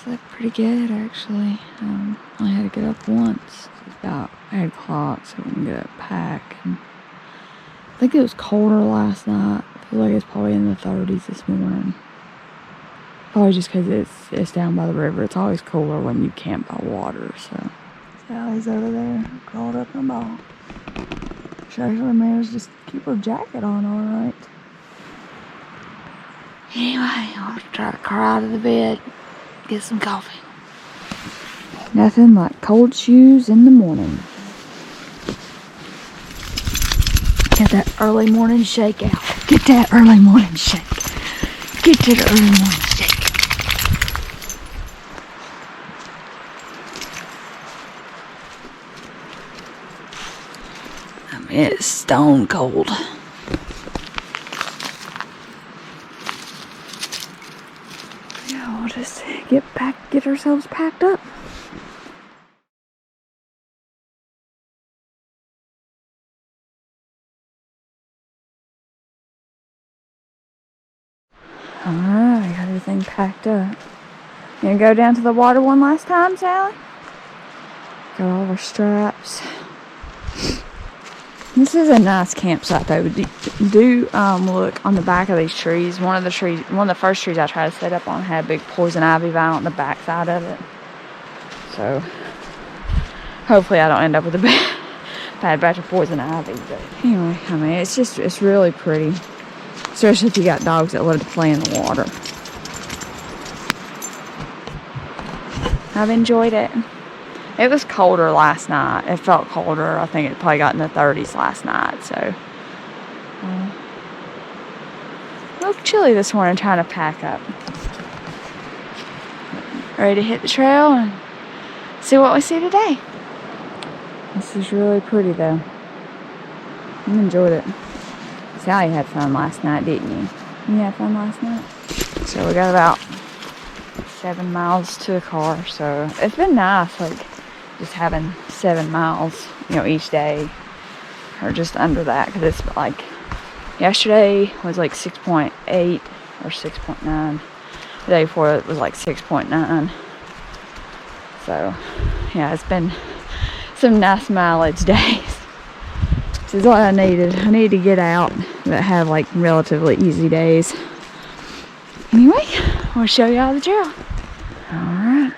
slept pretty good actually. I had to get up once. It was about 8 o'clock, so I didn't get up pack. And I think it was colder last night. I feel like it's probably in the 30s this morning. Probably just because it's down by the river. It's always cooler when you camp by water. So Sally's over there, curled up in a ball. She actually managed to keep her jacket on all right. Anyway, I'll try to crawl out of the bed, get some coffee. Nothing like cold shoes in the morning. Get that early morning shake out. Get that early morning shake. Get to the early morning shake. I mean, it's stone cold. Yeah, we'll just get ourselves packed up. Alright, I got everything packed up. You gonna go down to the water one last time, Sally? Got all our straps. This is a nice campsite though. Do look on the back of these trees. One of the first trees I tried to set up on had a big poison ivy vine on the back side of it. So hopefully I don't end up with a bad batch of poison ivy. But anyway, I mean it's really pretty. Especially if you got dogs that love to play in the water. I've enjoyed it. It was colder last night. It felt colder. I think it probably got in the 30s last night. So, a little chilly this morning trying to pack up. Ready to hit the trail and see what we see today. This is really pretty though. I enjoyed it. Sally had fun last night, didn't you? You had fun last night? So we got about 7 miles to the car. So it's been nice, like just having 7 miles, each day, or just under that, because it's like yesterday was like 6.8 or 6.9. The day before it was like 6.9. So yeah, it's been some nice mileage days. This is what I needed. I need to get out that have like relatively easy days. Anyway, I'll show you all the trail. Alright,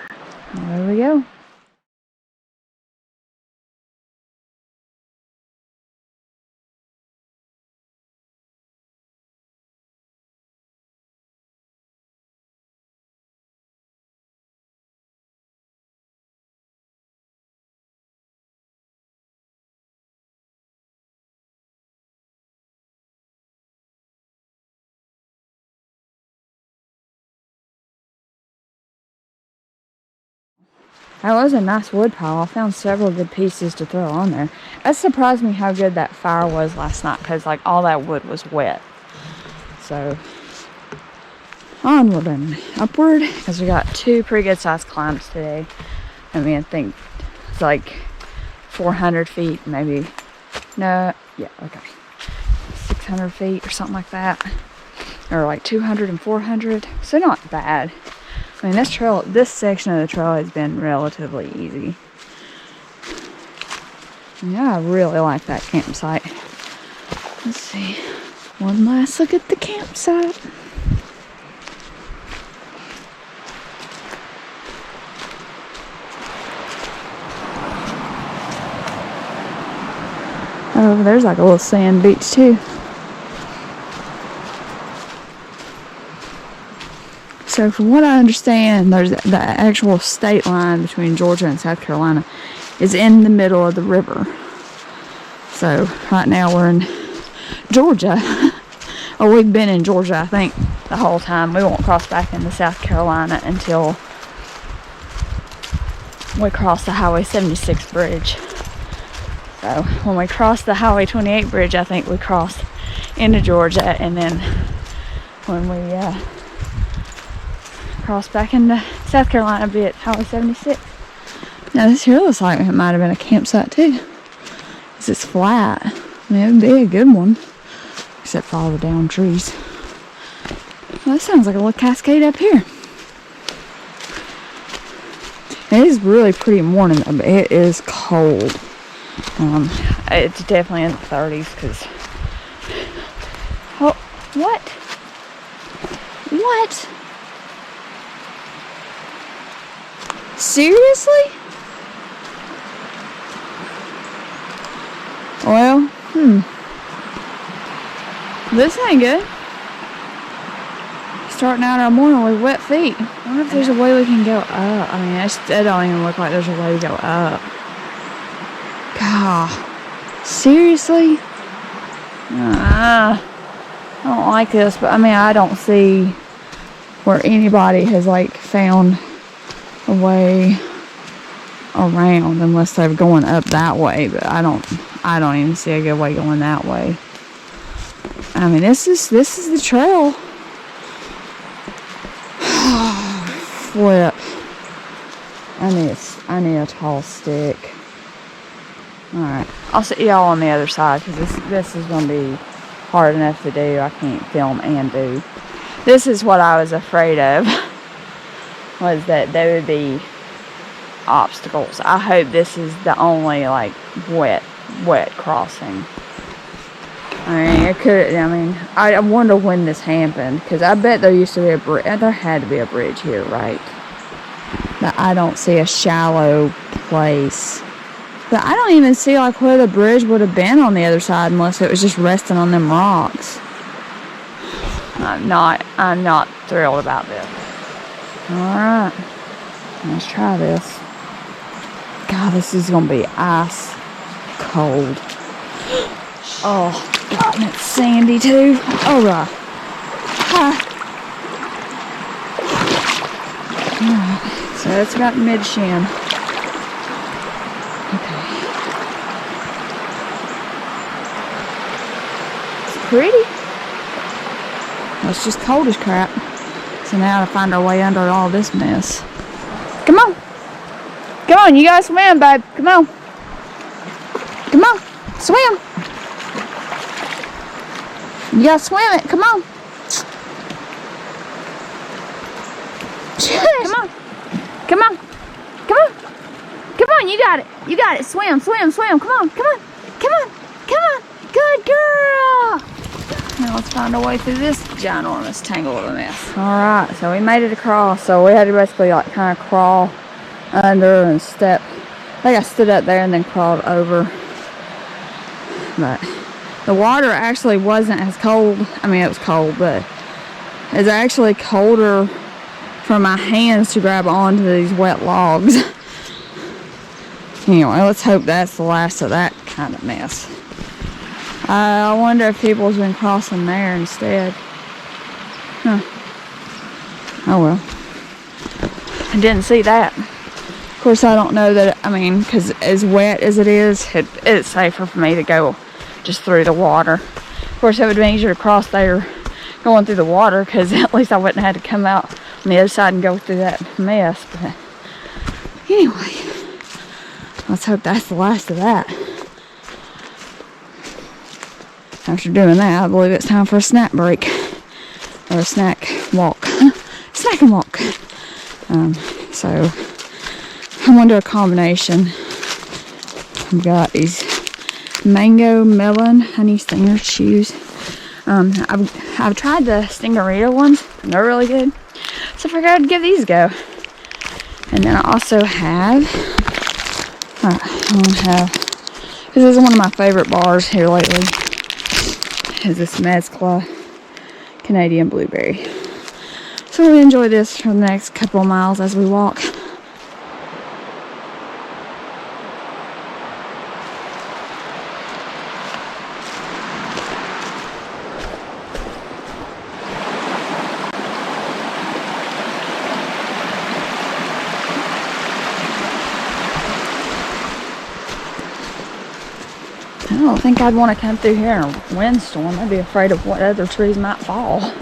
there we go. That was a nice wood pile. I found several good pieces to throw on there. It surprised me how good that fire was last night because like all that wood was wet. So onward and upward because we got 2 pretty good sized climbs today. I mean, I think it's like 400 feet, maybe. No, yeah, okay. 600 feet or something like that. Or like 200 and 400. So not bad. I mean, this section of the trail has been relatively easy. Yeah, I really like that campsite. Let's see. One last look at the campsite. Oh, there's like a little sand beach too. So from what I understand, there's the actual state line between Georgia and South Carolina is in the middle of the river. So right now we're in Georgia, or we've been in Georgia, I think, the whole time. We won't cross back into South Carolina until we cross the Highway 76 bridge. So when we cross the Highway 28 bridge, I think we cross into Georgia, and then when we cross back into South Carolina, be at Highway 76. Now this here looks like it might have been a campsite too, because it's flat. I mean, it would be a good one, except for all the down trees. Well, that sounds like a little cascade up here. is really pretty morning, but it is cold. It's definitely in the 30s because... Oh, what? What? Seriously? Well, this ain't good. Starting out our morning with wet feet. I wonder if there's a way we can go up. I mean, it don't even look like there's a way to go up. God. Seriously? I don't like this, but I mean, I don't see where anybody has like found a way around unless they're going up that way, but I don't even see a good way going that way. I mean, this is the trail. Flip. I need a tall stick. Alright. I'll see y'all on the other side because this is going to be hard enough to do. I can't film and do. This is what I was afraid of. Was that there would be obstacles. I hope this is the only like wet crossing. I wonder when this happened, because I bet there used to be a bridge. There had to be a bridge here, right? But I don't see a shallow place. But I don't even see like where the bridge would have been on the other side unless it was just resting on them rocks. I'm not thrilled about this. Alright. Let's try this. God, this is gonna be ice cold. Oh, God, and it's sandy too. Alright. Alright, so it's got mid-shin. Okay. It's pretty. Well, it's just cold as crap. So now to find our way under all this mess. Come on. Come on, you gotta swim, babe. Come on. Come on. Swim. You gotta swim it. Come on. Come on. Come on. Come on. Come on, you got it. You got it. Swim, swim, swim. Come on. Come on. Come on. Come on. Good girl. Now let's find our way through this ginormous tangle of a mess. Alright, so we made it across. So we had to basically like kind of crawl under and step. I think I stood up there and then crawled over. But the water actually wasn't as cold. I mean, it was cold, but it's actually colder for my hands to grab onto these wet logs. Anyway, let's hope that's the last of that kind of mess. I wonder if people's been crossing there instead. Huh. Oh well. I didn't see that. Of course, I don't know that, I mean, because as wet as it is, it's safer for me to go just through the water. Of course, it would be easier to cross there going through the water, because at least I wouldn't have to come out on the other side and go through that mess. But anyway, let's hope that's the last of that. After doing that, I believe it's time for a snack break. Or a snack walk. Snack and walk. So, I'm going to do a combination. I've got these mango melon honey stinger chews. I've tried the stingerita ones, and they're really good. So I figured I'd give these a go. And then I also have, because this is one of my favorite bars here lately, is this Mezcla Canadian blueberry. So we'll enjoy this for the next couple of miles as we walk. I don't think I'd want to come through here in a windstorm. I'd be afraid of what other trees might fall.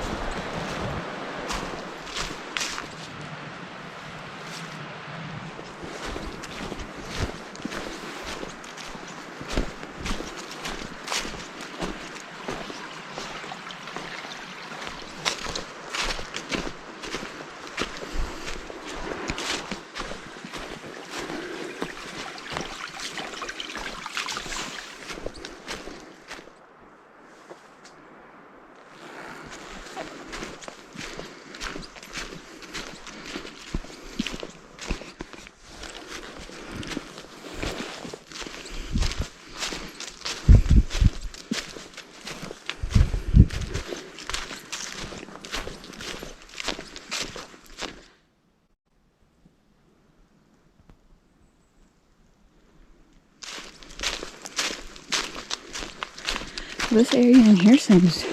This area in here seems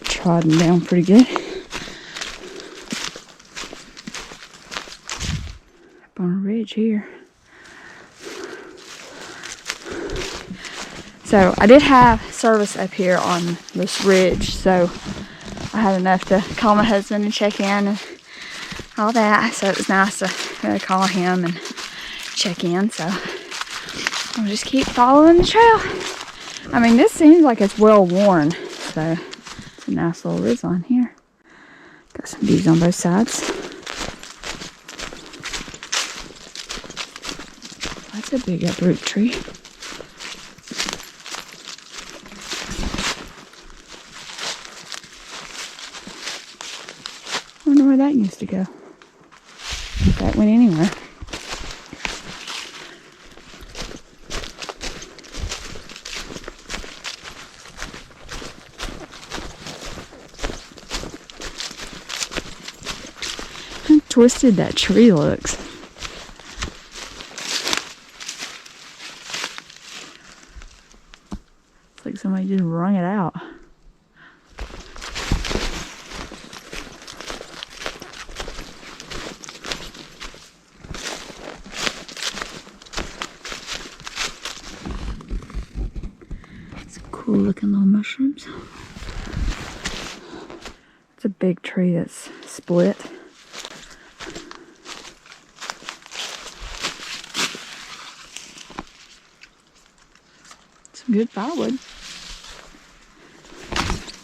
trodden down pretty good. Up on a ridge here. So I did have service up here on this ridge, so I had enough to call my husband and check in and all that. So it was nice to call him and check in. So I'll just keep following the trail. I mean, this seems like it's well worn, so it's a nice little ridgeline here. Got some views on both sides. That's a big uproot tree. Wonder where that used to go. If that went anywhere. How twisted that tree looks. It's like somebody just wrung it out. Cool looking little mushrooms. It's a big tree that's split. Some good firewood.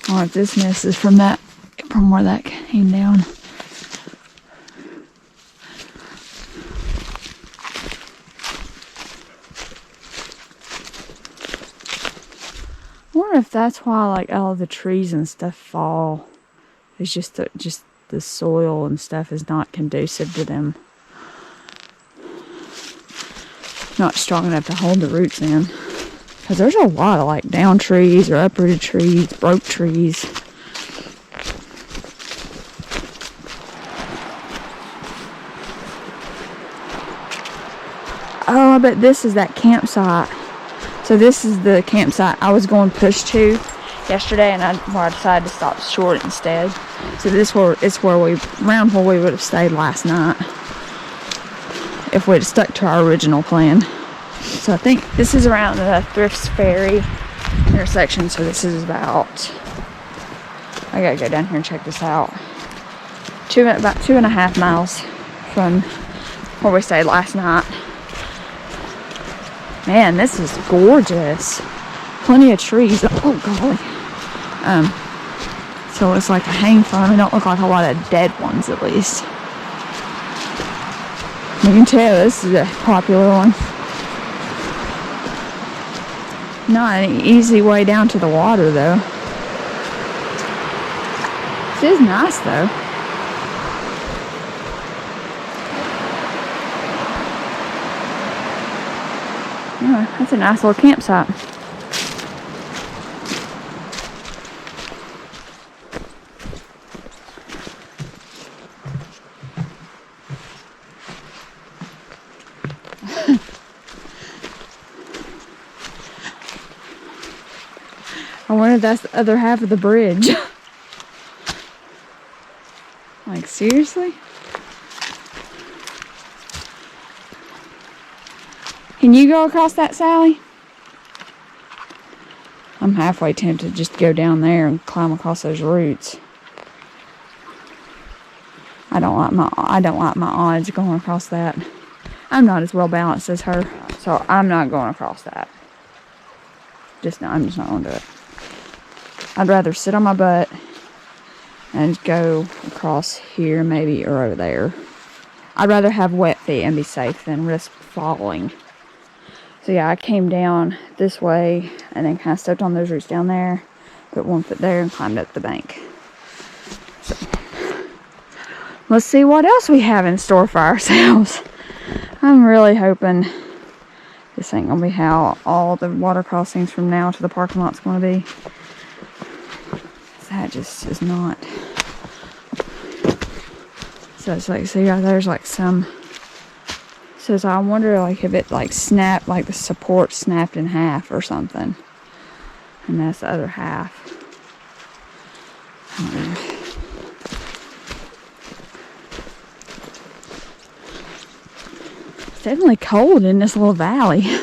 I wonder if this mess is from where that came down. I wonder if that's why like all the trees and stuff fall. It's just the soil and stuff is not conducive to them. Not strong enough to hold the roots in. Because there's a lot of like down trees or uprooted trees, broke trees. Oh, I bet this is that campsite. So this is the campsite I was going push to yesterday, and I decided to stop short instead. So this is where we would have stayed last night if we'd stuck to our original plan. So I think this is around the Thrift's Ferry intersection. So this is about, I gotta go down here and check this out. About 2.5 miles from where we stayed last night. Man, this is gorgeous. Plenty of trees. Oh, golly. So it's like a hang farm. They don't look like a lot of dead ones, at least. You can tell this is a popular one. Not an easy way down to the water, though. This is nice, though. Yeah, that's a nice little campsite. I wonder if that's the other half of the bridge. Like, seriously? Can you go across that, Sally? I'm halfway tempted just to go down there and climb across those roots. I don't like my odds going across that. I'm not as well balanced as her, so I'm not going across that. I'm just not gonna do it. I'd rather sit on my butt and go across here maybe, or over there. I'd rather have wet feet and be safe than risk falling. So yeah, I came down this way and then kind of stepped on those roots down there, put one foot there and climbed up the bank. So let's see what else we have in store for ourselves. I'm really hoping this ain't gonna be how all the water crossings from now to the parking lot's gonna be. That just is not. So it's like, see, there's like some. So I wonder like if it like snapped, like the support snapped in half or something. And that's the other half. It's definitely cold in this little valley. A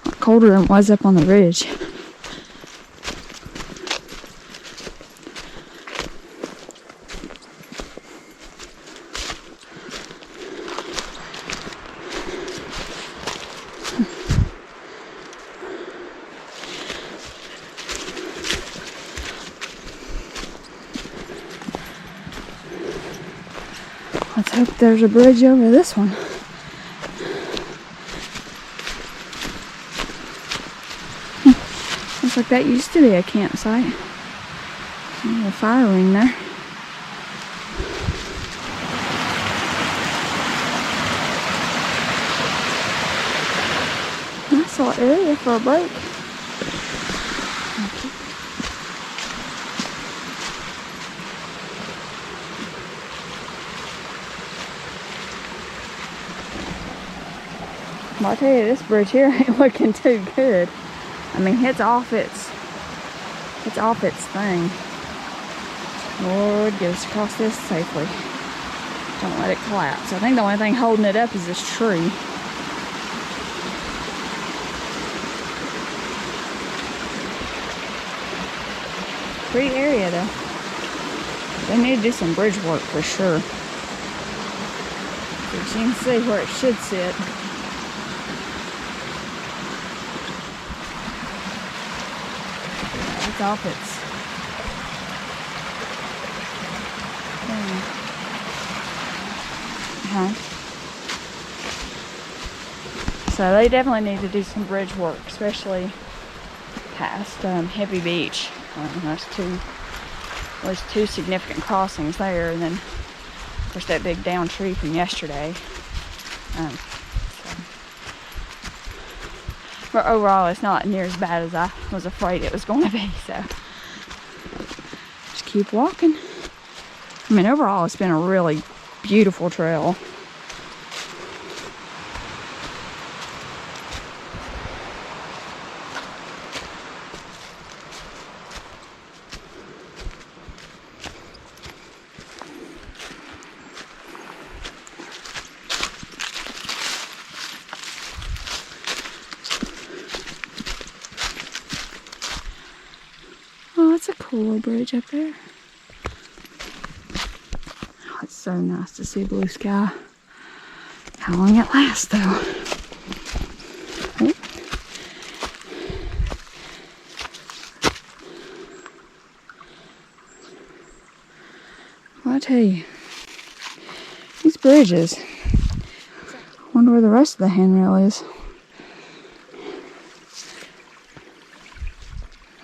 lot colder than it was up on the ridge. Let's hope there's a bridge over this one. Looks like that used to be a campsite. A little fire ring there. Nice little area for a break. Well, I'll tell you, this bridge here ain't looking too good. I mean, it's off its thing. Lord, get us across this safely. Don't let it collapse. I think the only thing holding it up is this tree. Pretty area though. They need to do some bridge work for sure. But you can see where it should sit. It's off its thing. So they definitely need to do some bridge work, especially past Hippie Beach. There's two significant crossings there, and then of course that big down tree from yesterday. But overall, it's not near as bad as I was afraid it was going to be. So just keep walking. I mean, overall, it's been a really beautiful trail. Oh, it's a cool little bridge up there. Oh, it's so nice to see blue sky. How long it lasts, though. Oh. Well, I tell you, these bridges. I wonder where the rest of the handrail is.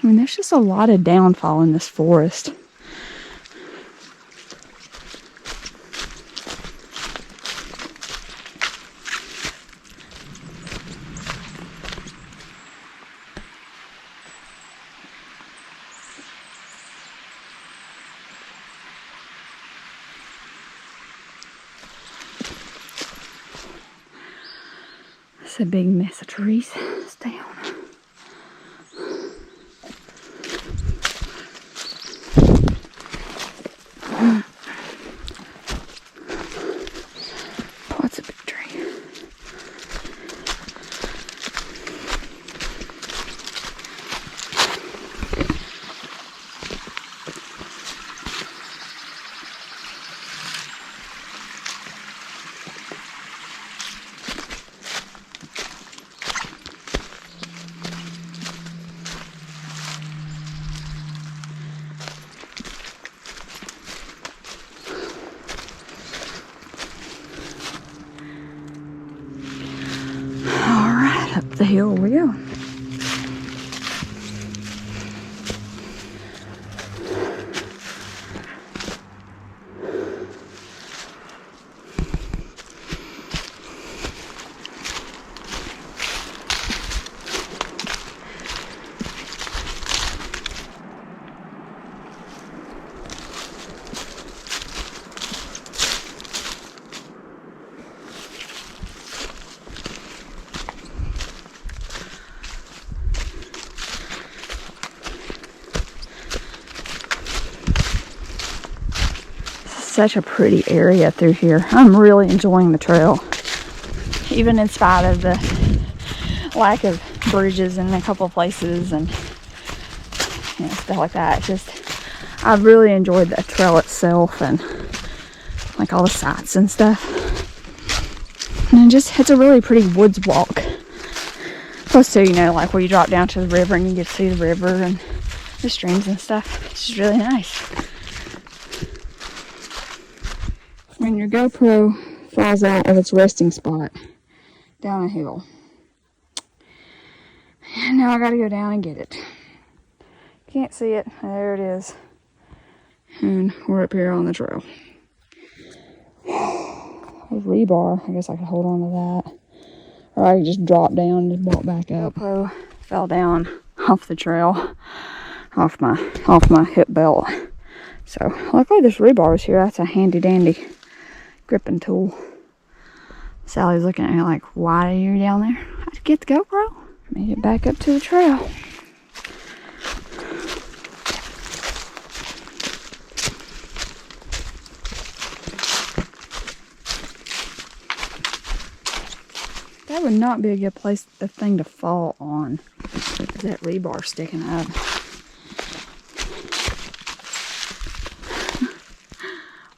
I mean, there's just a lot of downfall in this forest. It's a big mess of trees. Stay on. What's a big tree? Up the hill we go. such a pretty area through here. I'm really enjoying the trail, even in spite of the lack of bridges in a couple of places and stuff like that. I really enjoyed the trail itself and like all the sights and stuff. And it's a really pretty woods walk. Plus too, like where you drop down to the river and you get to see the river and the streams and stuff. It's just really nice. When your GoPro falls out of its resting spot down a hill. And now I gotta go down and get it. Can't see it. There it is. And we're up here on the trail. A rebar. I guess I could hold on to that. Or I could just drop down and walk back up. GoPro fell down off the trail. Off my hip belt. So luckily this rebar is here. That's a handy dandy gripping tool. Sally's looking at me like, why are you down there? I had to get the GoPro. Made it back up to the trail. That would not be a good thing to fall on. That rebar sticking up.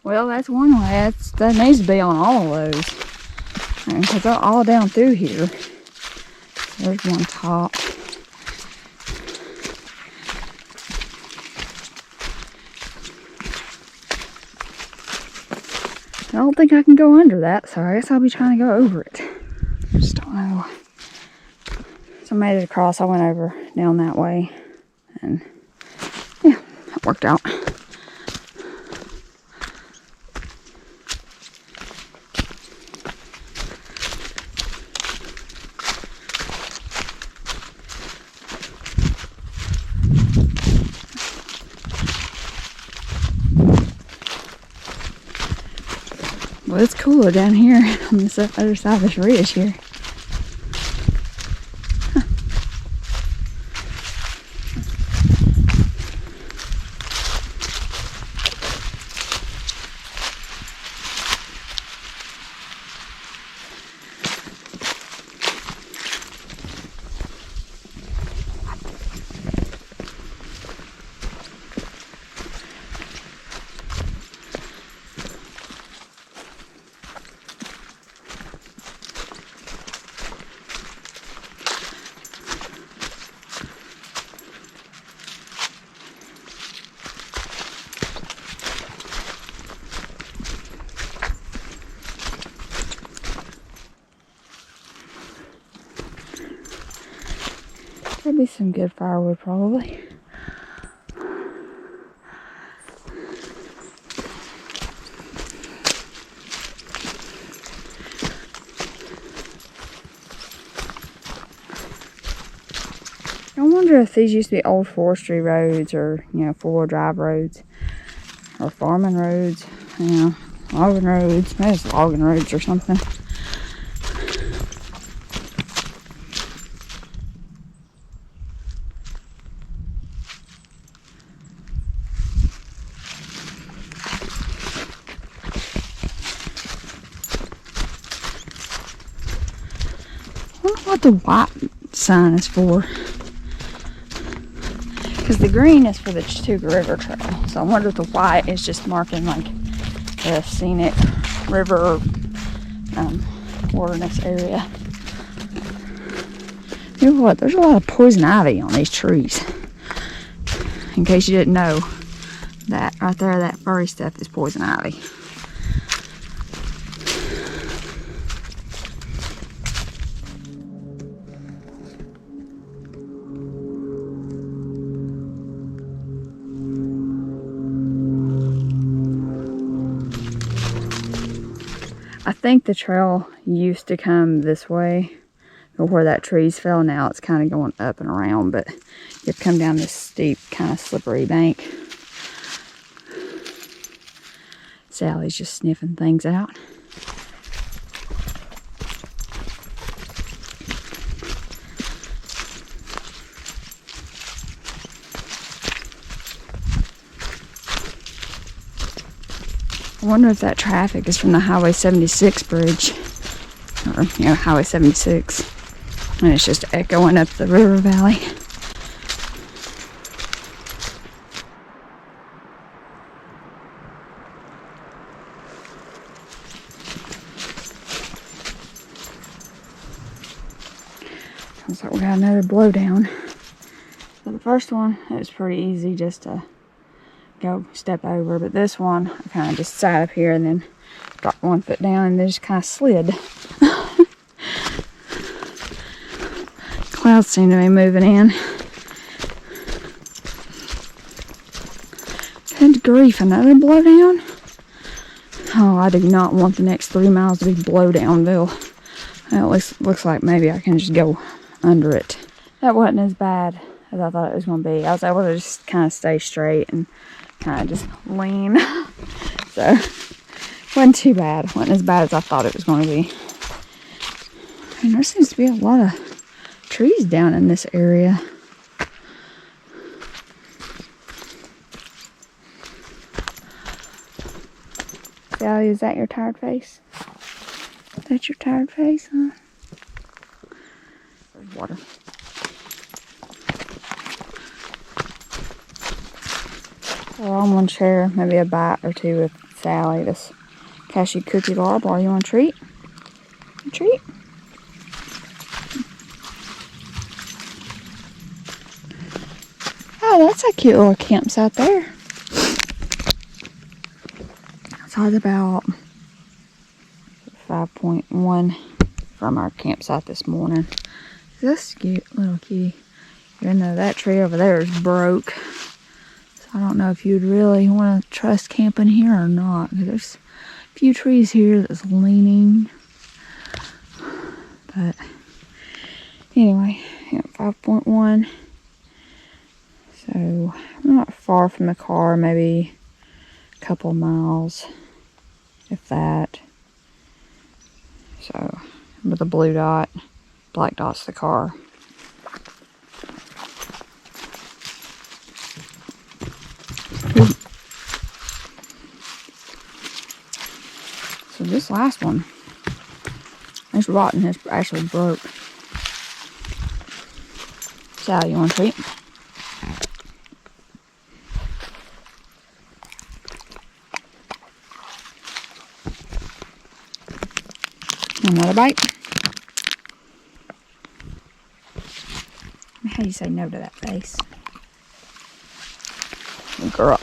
Well, that's one way. That needs to be on all of those. Because they're all down through here. There's one top. I don't think I can go under that, so I guess I'll be trying to go over it. I just don't know. So I made it across. I went over down that way. And yeah, that worked out. Well, it's cooler down here on this other side of this ridge here. Huh. There'd be some good firewood probably. I wonder if these used to be old forestry roads or, four-wheel drive roads or farming roads, logging roads. Maybe it's logging roads or something. I wonder what the white sign is for. Because the green is for the Chattooga River Trail. So I wonder if the white is just marking like the scenic river wilderness area. You know what? There's a lot of poison ivy on these trees. In case you didn't know, that right there, that furry stuff is poison ivy. I think the trail used to come this way, or where that trees fell. Now it's kind of going up and around, but you come down this steep, kind of slippery bank. Sally's just sniffing things out. I wonder if that traffic is from the Highway 76 bridge. Or, Highway 76. And it's just echoing up the river valley. Looks like we got another blowdown. So the first one, it was pretty easy just to go step over, but this one, I kind of just sat up here and then dropped one foot down and then just kind of slid. Clouds seem to be moving in. Good grief, another blowdown? Oh, I do not want the next 3 miles to be blowdownville. It looks like maybe I can just go under it. That wasn't as bad as I thought it was going to be. I was able to just kind of stay straight and kind of just lean. So, it wasn't too bad. It wasn't as bad as I thought it was going to be. And there seems to be a lot of trees down in this area. Sally, is that your tired face? Is that your tired face, huh? There's water. We're on one chair, maybe a bite or two with Sally. This cashew cookie bar bar. You want a treat? A treat? Oh, that's a cute little campsite there. So it's about 5.1 from our campsite this morning. This cute little kitty. Even though that tree over there is broke. So I don't know if you'd really want to trust camping here or not. Because there's a few trees here that's leaning. But anyway, 5.1. So not far from the car, maybe a couple miles, if that. So with the blue dot, black dot's the car. So this last one, this rotten has actually broke. Sally, you want a treat? Another bite. How do you say no to that face? Girl.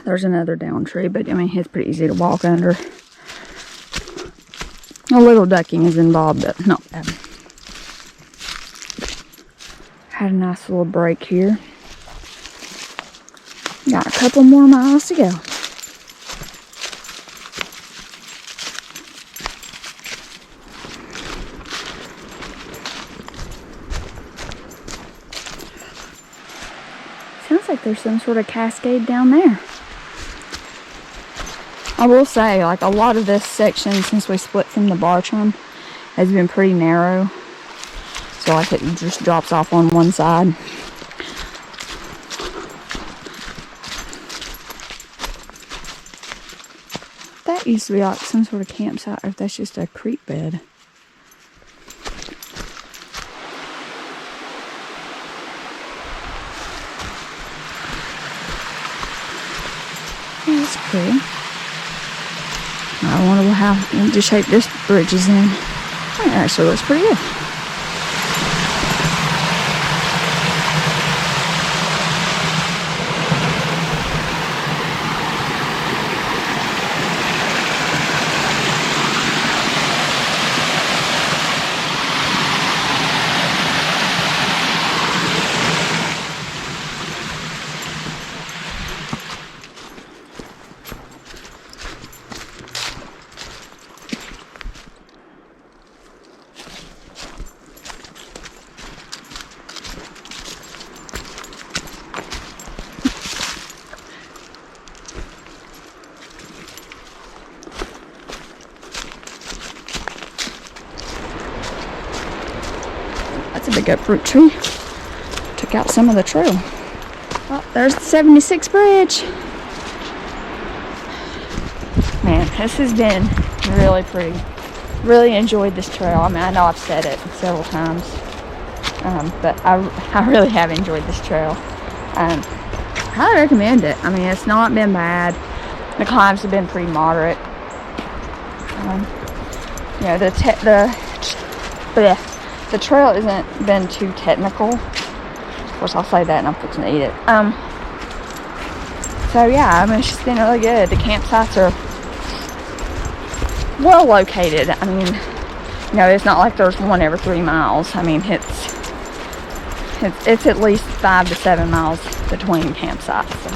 There's another down tree, but I mean, it's pretty easy to walk under. A little ducking is involved, but not bad. Had a nice little break here. Got a couple more miles to go. Sounds like there's some sort of cascade down there. I will say, like, a lot of this section, since we split from the Bartram, has been pretty narrow. So, like, it just drops off on one side. That used to be like some sort of campsite, or if that's just a creek bed. Yeah, that's pretty. I wonder how empty shape this bridge is in. It actually looks pretty good. That's a big uproot tree. Took out some of the trail. Oh, there's the 76 bridge. Man, this has been really pretty. Really enjoyed this trail. I mean, I know I've said it several times, but I really have enjoyed this trail. Highly recommend it. I mean, it's not been bad. The climbs have been pretty moderate. You know, the trail isn't been too technical. Of course, I'll say that and I'm fixing to eat it. So yeah, I mean, it's just been really good. The campsites are well located. I mean, you know, it's not like there's one every 3 miles. I mean, it's at least 5 to 7 miles between campsites. So,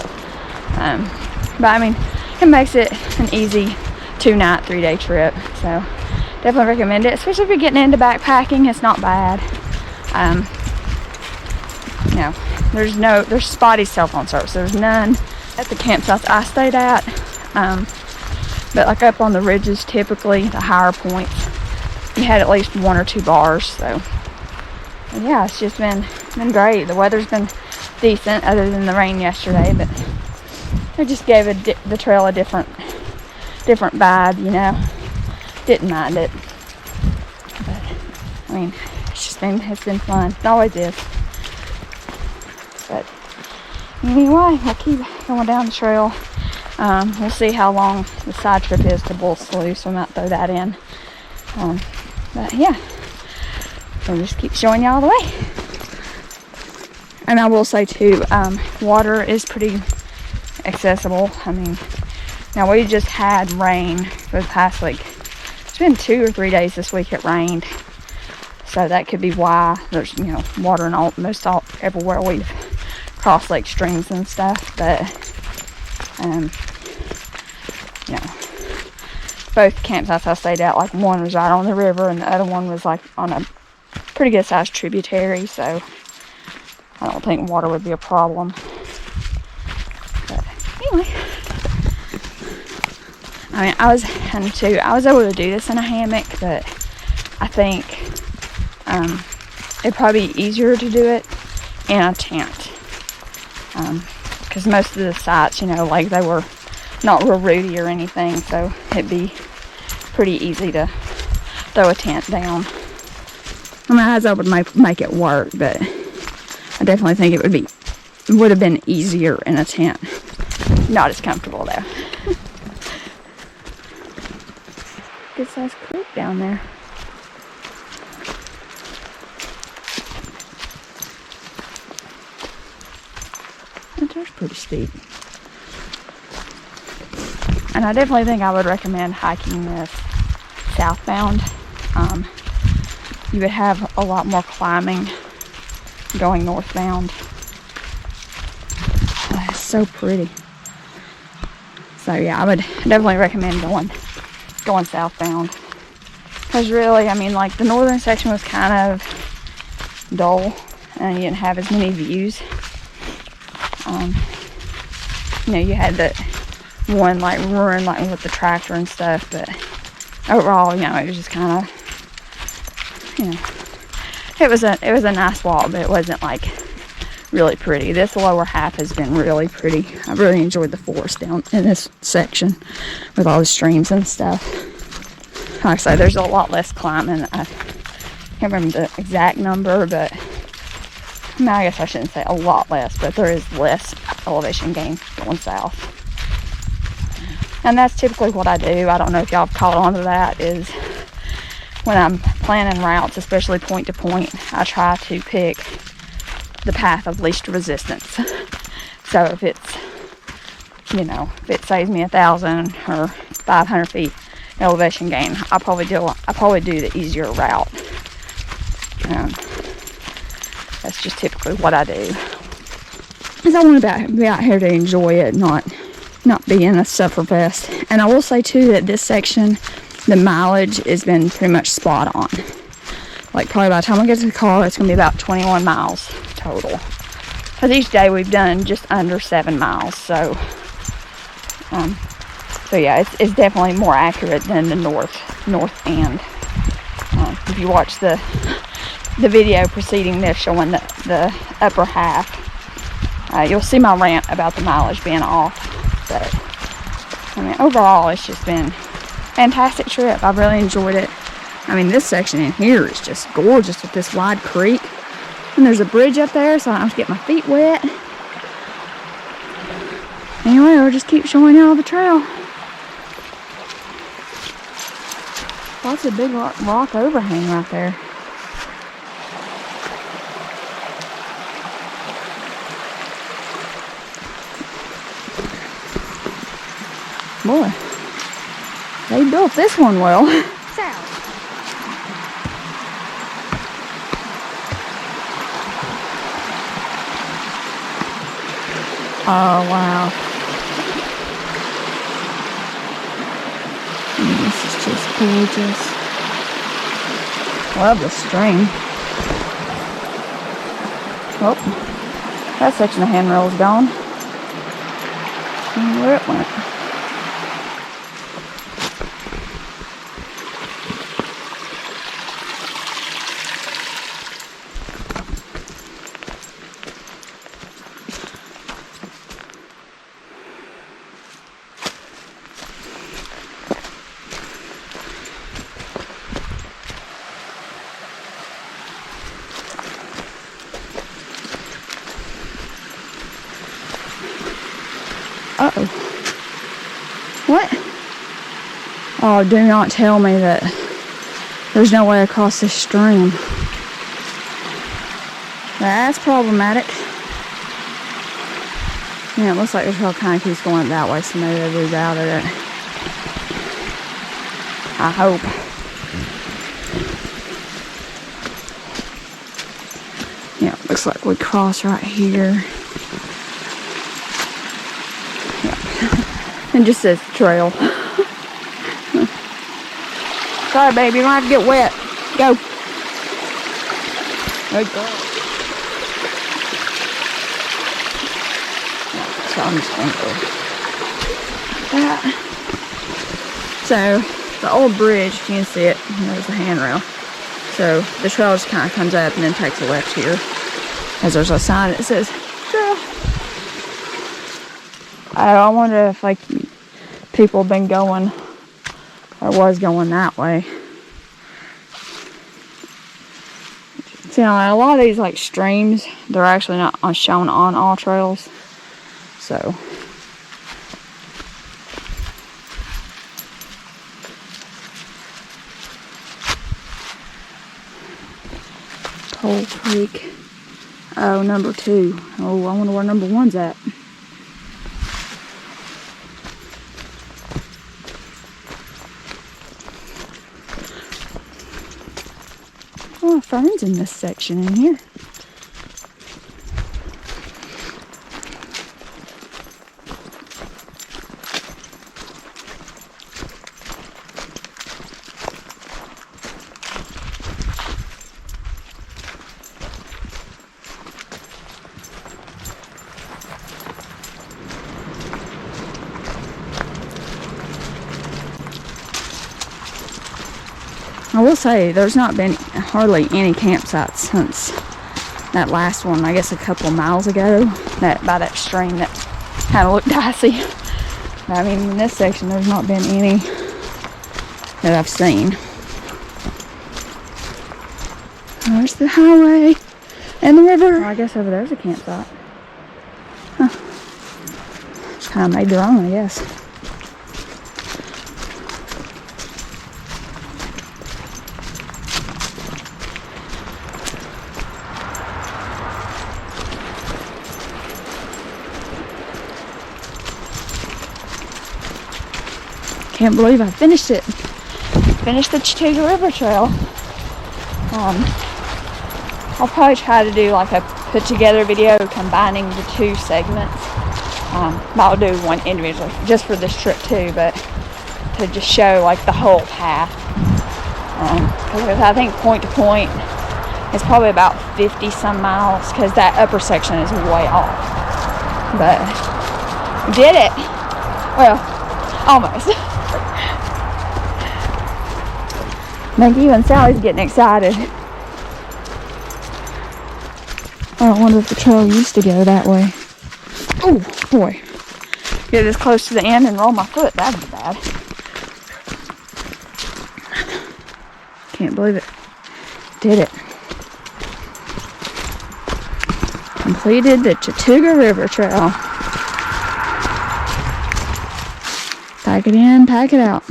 but I mean, it makes it an easy 2-night, 3-day trip. So definitely recommend it, especially if you're getting into backpacking. It's not bad. You know, there's spotty cell phone service. There's none at the campsites I stayed at. But like up on the ridges, typically the higher points, you had at least 1 or 2 bars. So yeah, it's just been great. The weather's been decent other than the rain yesterday, but it just gave the trail a different vibe, you know. Didn't mind it. But I mean, it's been fun. It always is. But anyway, we'll keep going down the trail. We'll see how long the side trip is to Bull Sluice. So I might throw that in. But yeah, we'll just keep showing y'all the way. And I will say too, water is pretty accessible. I mean, now we just had rain for the past, like, it's been 2 or 3 days this week it rained. So that could be why there's, you know, water and all everywhere we've crossed, like, streams and stuff. But you know, both campsites I stayed at, like, one was right on the river and the other one was like on a pretty good sized tributary, so I don't think water would be a problem. But anyway, I mean, I was able to do this in a hammock, but I think it'd probably be easier to do it in a tent, because most of the sites, you know, like, they were not real rooty or anything, so it'd be pretty easy to throw a tent down. I mean, I was able to make it work, but I definitely think it would have been easier in a tent. Not as comfortable though. Good sized creek down there. That's pretty steep. And I definitely think I would recommend hiking this southbound. You would have a lot more climbing going northbound. It's so pretty. So yeah, I would definitely recommend going southbound. Because really, I mean, like, the northern section was kind of dull and you didn't have as many views. You know, you had the one, like, roaring, like, with the tractor and stuff, but overall, you know, it was just kind of, you know, it was a nice walk, but it wasn't, like, really pretty. This lower half has been really pretty. I really enjoyed the forest down in this section with all the streams and stuff. Like I say, there's a lot less climbing. I can't remember the exact number, but I mean, I guess I shouldn't say a lot less, but there is less elevation gain going south. And that's typically what I do. I don't know if y'all have caught on to that, is when I'm planning routes, especially point to point, I try to pick the path of least resistance. So if it's, you know, if it saves me 1,000 or 500 feet elevation gain, I'll probably do the easier route. That's just typically what I do. Because I want to be out here to enjoy it, not be in a sufferfest. And I will say too that this section, the mileage has been pretty much spot on. Like, probably by the time I get to the car, it's going to be about 21 miles total. Because each day we've done just under 7 miles. So yeah, it's definitely more accurate than the north end. If you watch the video preceding this showing the upper half, you'll see my rant about the mileage being off. But I mean, overall, it's just been a fantastic trip. I've really enjoyed it. I mean, this section in here is just gorgeous with this wide creek. And there's a bridge up there, so I don't have to get my feet wet. Anyway, we'll just keep showing y'all the trail. Lots of big rock overhang right there. Boy, they built this one well. Oh, wow. This is just gorgeous. Love the stream. Oh, that section of handrail is gone. I don't know where it went. Uh-oh. What? Oh, do not tell me that there's no way across this stream. That's problematic. Yeah, it looks like the trail kind of keeps going that way, so maybe they rerouted it. I hope. Yeah, it looks like we cross right here. And just says trail. Sorry, baby, you don't have to get wet. Go. Good girl. So I'm just going to go like that. So the old bridge, you can see it. There's the handrail. So the trail just kind of comes up and then takes a left here. As there's a sign that says trail. I wonder if like people have been going or was going that way. See, a lot of these like streams, they're actually not shown on all trails. So Coal Creek. Oh, number 2. Oh, I wonder where number 1's at. Oh, ferns in this section in here. I will say there's not been hardly any campsites since that last one, I guess a couple miles ago, that by that stream that kind of looked dicey. I mean, in this section there's not been any that I've seen. There's the highway and the river. Well, I guess over there's a campsite. Huh. Just kind of made their own, I guess. Can't believe I finished it. Finished the Chattooga River Trail. I'll probably try to do like a put together video combining the 2 segments. I'll do one individually just for this trip too, but to just show like the whole path. Because I think point to point it's probably about 50 some miles because that upper section is way off. But we did it. Well, almost. I think even Sally's getting excited. I wonder if the trail used to go that way. Oh boy, get this close to the end and roll my foot. That'd be bad. Can't believe it. Did it. Completed the Chattooga River Trail. Pack it in, pack it out.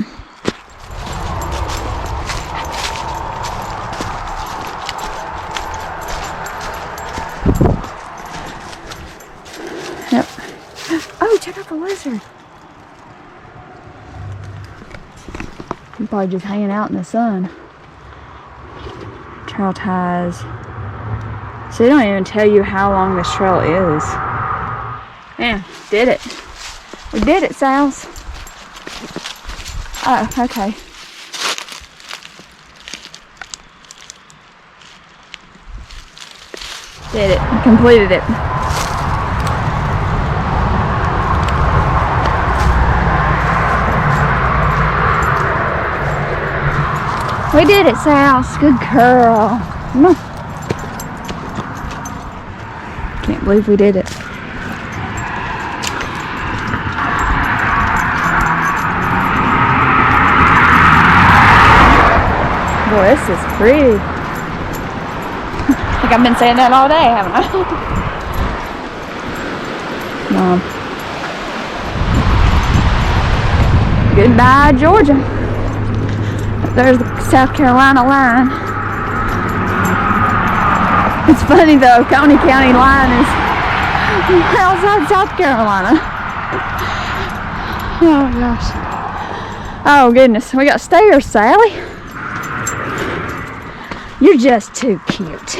Yep. Oh, check out the lizard. He's probably just hanging out in the sun. Trail ties. So they don't even tell you how long this trail is. Man, did it. We did it, Sals. Oh, okay. Did it. Completed it. We did it, Sals. Good girl. Come on. Can't believe we did it. Boy, this is pretty. I think I've been saying that all day, haven't I? Mom. Goodbye, Georgia. There's the South Carolina line. It's funny though, Coney County line is outside South Carolina. Oh gosh. Oh goodness, we got stairs, Sally. You're just too cute.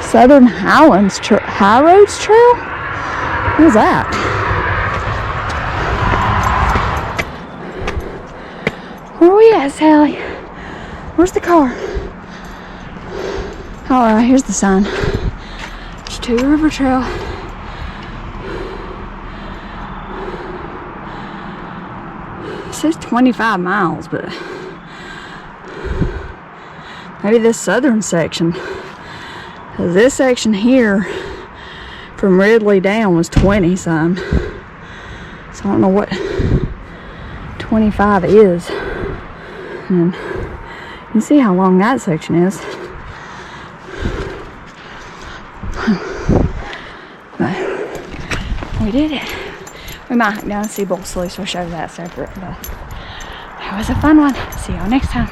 Southern Highlands High Roads Trail? What is that? Where are we at, Sally? Where's the car? Oh, here's the sign. Chattooga River Trail. It says 25 miles, but maybe this southern section. Because this section here from Ridley down was 20 some. So I don't know what 25 is. And you can see how long that section is. But we did it. We might hike down and see Bull Sluice. We'll show that separate. But that was a fun one. See y'all next time.